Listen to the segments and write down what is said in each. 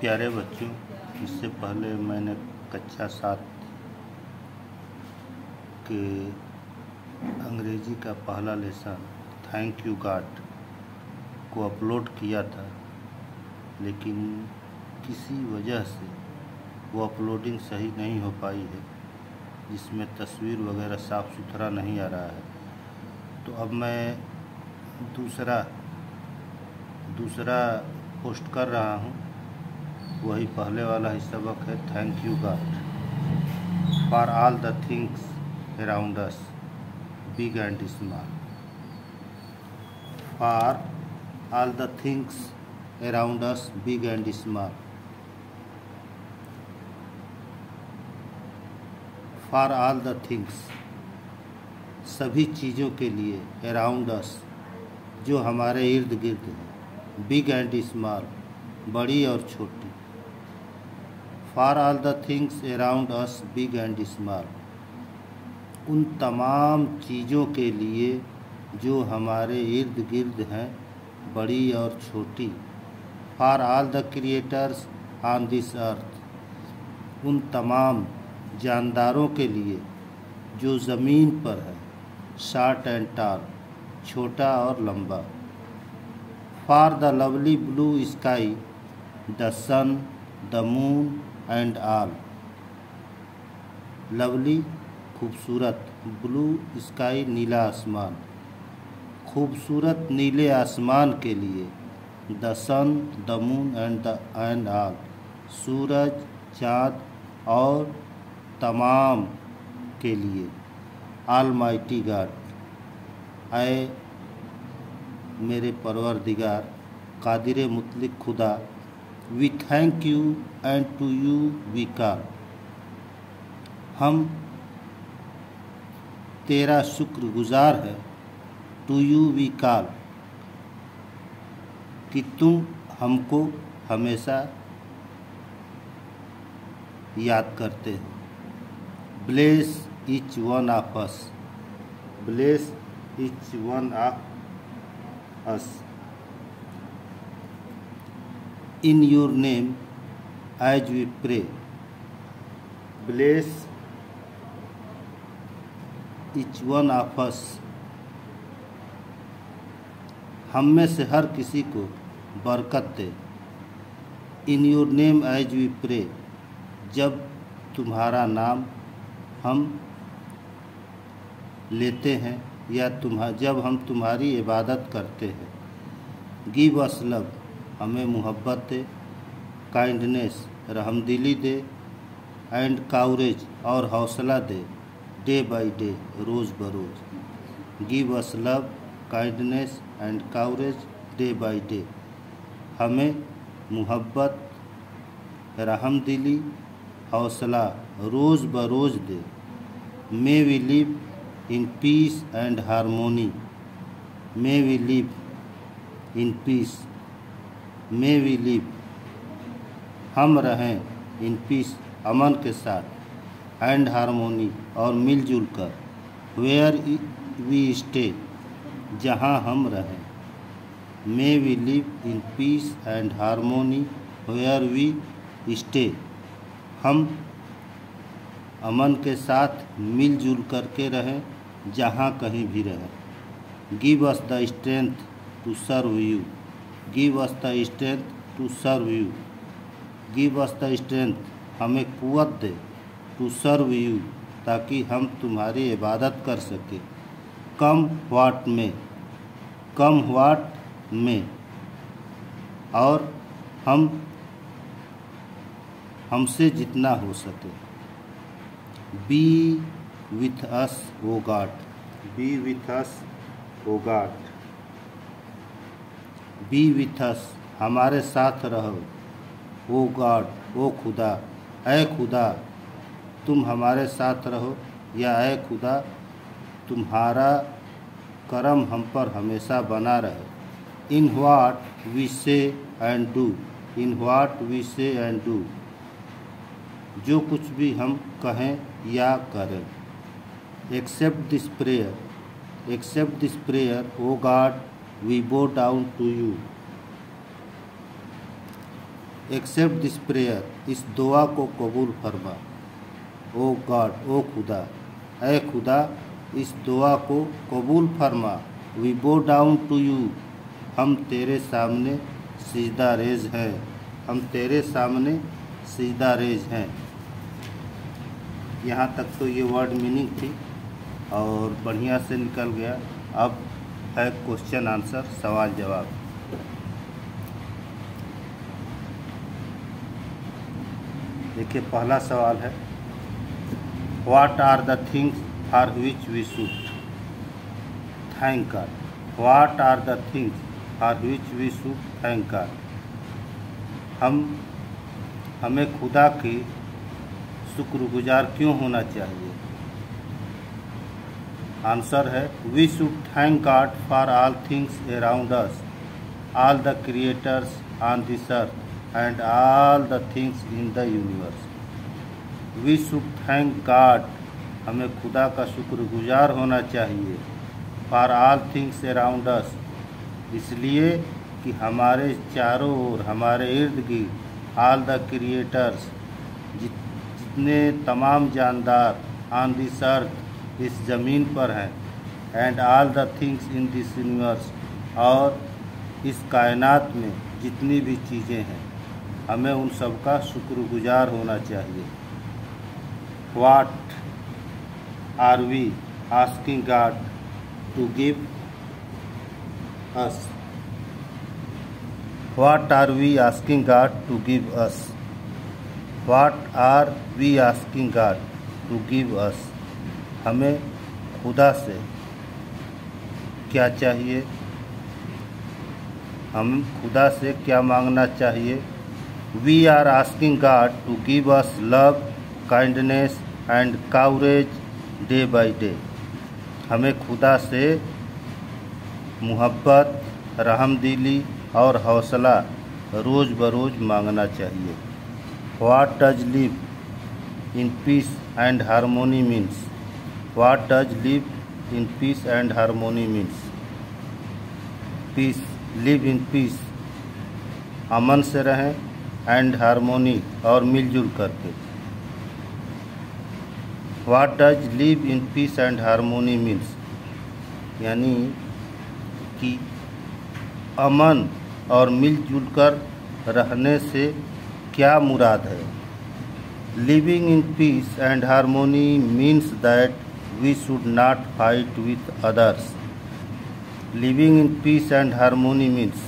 प्यारे बच्चों, इससे पहले मैंने कक्षा 7 के अंग्रेजी का पहला लेसन थैंक यू गॉड को अपलोड किया था, लेकिन किसी वजह से वो अपलोडिंग सही नहीं हो पाई है, जिसमें तस्वीर वगैरह साफ़ सुथरा नहीं आ रहा है। तो अब मैं दूसरा पोस्ट कर रहा हूँ। वही पहले वाला ही सबक है, thank you God for all the things around us big and small. For all the things around us big and small. For all the things, सभी चीज़ों के लिए, अराउंड अस, जो हमारे इर्द गिर्द है, बिग एंड स्मॉल, बड़ी और छोटी। For all the things around us big and small, उन तमाम चीज़ों के लिए जो हमारे इर्द गिर्द हैं, बड़ी और छोटी। For all the creators on this अर्थ, उन तमाम जानदारों के लिए जो ज़मीन पर है, शॉर्ट एंड टॉल, छोटा और लंबा। For the lovely blue sky, the sun, the moon and all. Lovely खूबसूरत, ब्लू स्काई नीला आसमान, खूबसूरत नीले आसमान के लिए। The sun, the moon and all, सूरज, चाँद और तमाम के लिए। ऑलमाइटी गॉड, ऐ मेरे परवरदिगार, कादिर मुतलिक खुदा, we thank you and to you we call. हम तेरा शुक्रगुजार है, टू यू वी कॉल, कि तुम हमको हमेशा याद करते हो। Bless each one of us, bless each one of us, in your name as we pray. Bless each one of us, हम में से हर किसी को बरकत दे। In your name as we pray, जब तुम्हारा नाम हम लेते हैं या जब हम तुम्हारी इबादत करते हैं। गिव अस लव, हमें मोहब्बत दे। Kindness, रहमदिली they. एंड काउरेज, और हौसला दे। डे बाय डे, रोज़ बरोज़। Give us love, kindness and courage day by day, हमें मोहब्बत, रहमदिली, हौसला रोज़ बरोज़ दे। May we live in peace and harmony, may we live in peace, may we live, हम रहें इन पीस, अमन के साथ, एंड हारमोनी, और मिलजुल कर। वेयर वी स्टे, जहाँ हम रहें। May we live in peace and harmony where we stay, हम अमन के साथ मिलजुल करके रहें, जहाँ कहीं भी रहें। Give us the strength to serve you, give us the strength to serve you, give us the strength, हमें कुव्वत दे, टू सर्व यू, ताकि हम तुम्हारी इबादत कर सकें। कम व्हाट में, कम व्हाट में, और हमसे जितना हो सके। Be with us O God, be with us O God, be with us, हमारे साथ रहो। ओ गॉड, ओ खुदा, ऐ खुदा, तुम हमारे साथ रहो, या ऐ खुदा, तुम्हारा करम हम पर हमेशा बना रहे। In what we say and do, in what we say and do, जो कुछ भी हम कहें या करें। Accept this prayer, accept this prayer O God, we bow down to you, accept this prayer, इस दुआ को कबूल फरमा। ओ गॉड, ओ खुदा, ऐ खुदा इस दुआ को कबूल फरमा। We bow down to you, हम तेरे सामने सिजदा रेज हैं, हम तेरे सामने सिजदा रेज हैं। यहाँ तक तो ये वर्ड मीनिंग थी और बढ़िया से निकल गया। अब है क्वेश्चन आंसर, सवाल जवाब। देखिए पहला सवाल है, what are the things for which we should thank God. What are the things for which we should thank God. हमें खुदा की शुक्रगुजार क्यों होना चाहिए? आंसर है, we should thank God for all things around us, all the creators on this earth and all the things in the universe. We should thank God, हमें खुदा का शुक्रगुजार होना चाहिए। फॉर ऑल थिंग्स अराउंड अस, इसलिए कि हमारे चारों ओर, हमारे इर्द गिर्द, ऑल द क्रिएटर्स, जितने तमाम जानदार, ऑन दिस अर्थ, इस ज़मीन पर हैं, and all the things in this universe, और इस कायनात में जितनी भी चीज़ें हैं, हमें उन सब का शुक्रगुजार होना चाहिए। What are we asking God to give us? What are we asking God to give us? What are we asking God to give us? हमें खुदा से क्या चाहिए? हम खुदा से क्या मांगना चाहिए? We are asking God to give us love, kindness and courage day by day. हमें खुदा से मोहब्बत, रहमदिली और हौसला रोज़ बरोज़ मांगना चाहिए। What does live in peace and harmony means? What does live in peace and harmony means? Peace, live in peace, अमन से रहें, and harmony, और मिलजुल करके। What does live in peace and harmony means? यानी कि अमन और मिलजुल कर रहने से क्या मुराद है? Living in peace and harmony means that we should not fight with others. Living in peace and harmony means,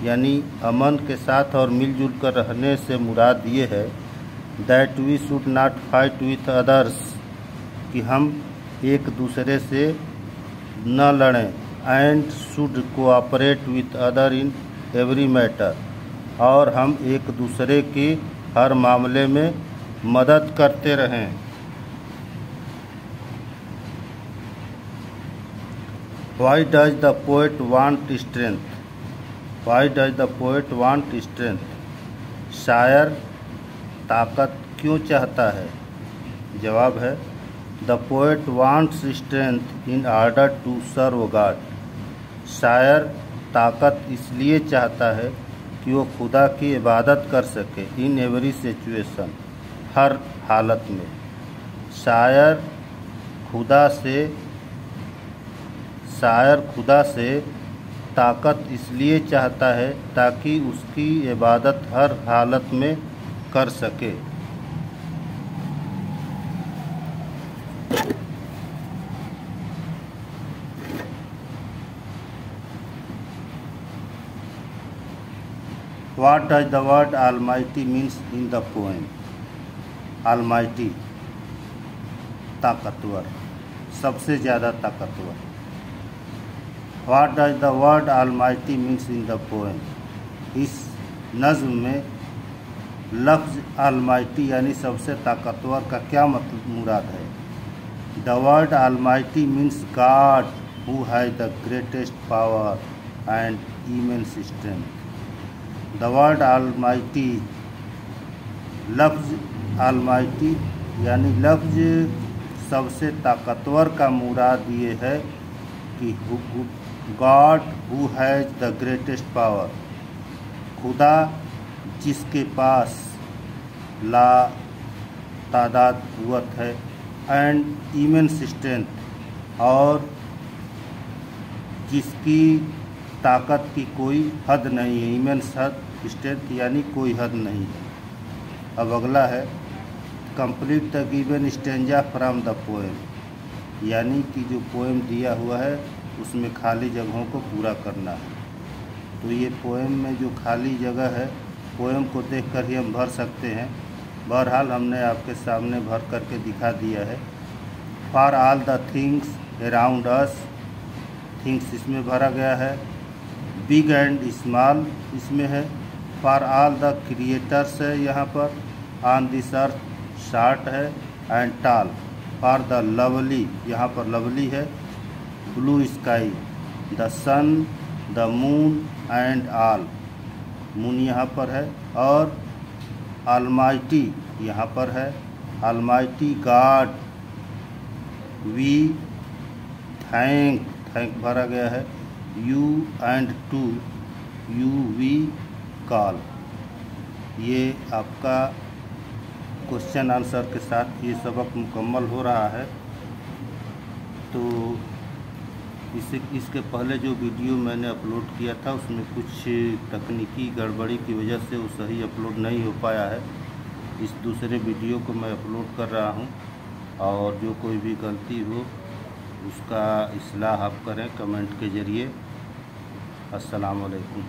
यानी अमन के साथ और मिलजुल कर रहने से मुराद ये है that we should not fight with others, कि हम एक दूसरे से न लड़ें, and should cooperate with other in every matter, और हम एक दूसरे की हर मामले में मदद करते रहें। Why does the poet want strength? Why does the poet want strength? शायर ताकत क्यों चाहता है? जवाब है, The poet wants strength in order to serve God. शायर ताकत इसलिए चाहता है कि वो खुदा की इबादत कर सके, in every situation, हर हालत में। शायर खुदा से ताकत इसलिए चाहता है ताकि उसकी इबादत हर हालत में कर सके। What does the word Almighty means in the poem? Almighty, ताकतवर, सबसे ज़्यादा ताकतवर। What does the word Almighty means in the poem? इस नज़्म में लफ्ज़ Almighty यानी सबसे ताकतवर का क्या मतलब मुराद है? The word Almighty means God who has the greatest power and immense strength. The word Almighty, लफ्ज़ Almighty यानी लफ्ज़ सबसे ताकतवर का मुराद ये है कि God who has the greatest power, खुदा जिसके पास ला तादाद कुव्वत है एंड इमेंस स्ट्रेंथ, और जिसकी ताकत की कोई हद नहीं है। इमेंस हद स्ट्रेंथ यानी कोई हद नहीं है। अब अगला है complete the given stanza from the poem, यानी कि जो पोएम दिया हुआ है उसमें खाली जगहों को पूरा करना है। तो ये पोएम में जो खाली जगह है पोएम को देखकर ही हम भर सकते हैं। बहरहाल हमने आपके सामने भर करके दिखा दिया है। For all the things around us, things इसमें भरा गया है। बिग एंड स्मॉल इसमें है। फॉर ऑल द क्रिएटर्स है यहाँ पर। ऑन दिस अर्थ शॉर्ट है and tall. For the lovely यहाँ पर लवली है। Blue sky, the sun, the moon and all, moon यहाँ पर है। और ऑलमाइटी यहाँ पर है। Almighty God we thank, thank भरा गया है। You and to you we call. ये आपका क्वेश्चन आंसर के साथ ये सबक मुकम्मल हो रहा है। तो इसके पहले जो वीडियो मैंने अपलोड किया था उसमें कुछ तकनीकी गड़बड़ी की वजह से वो सही अपलोड नहीं हो पाया है। इस दूसरे वीडियो को मैं अपलोड कर रहा हूँ, और जो कोई भी गलती हो उसका इस्लाह आप करें कमेंट के ज़रिए। अस्सलाम वालेकुम।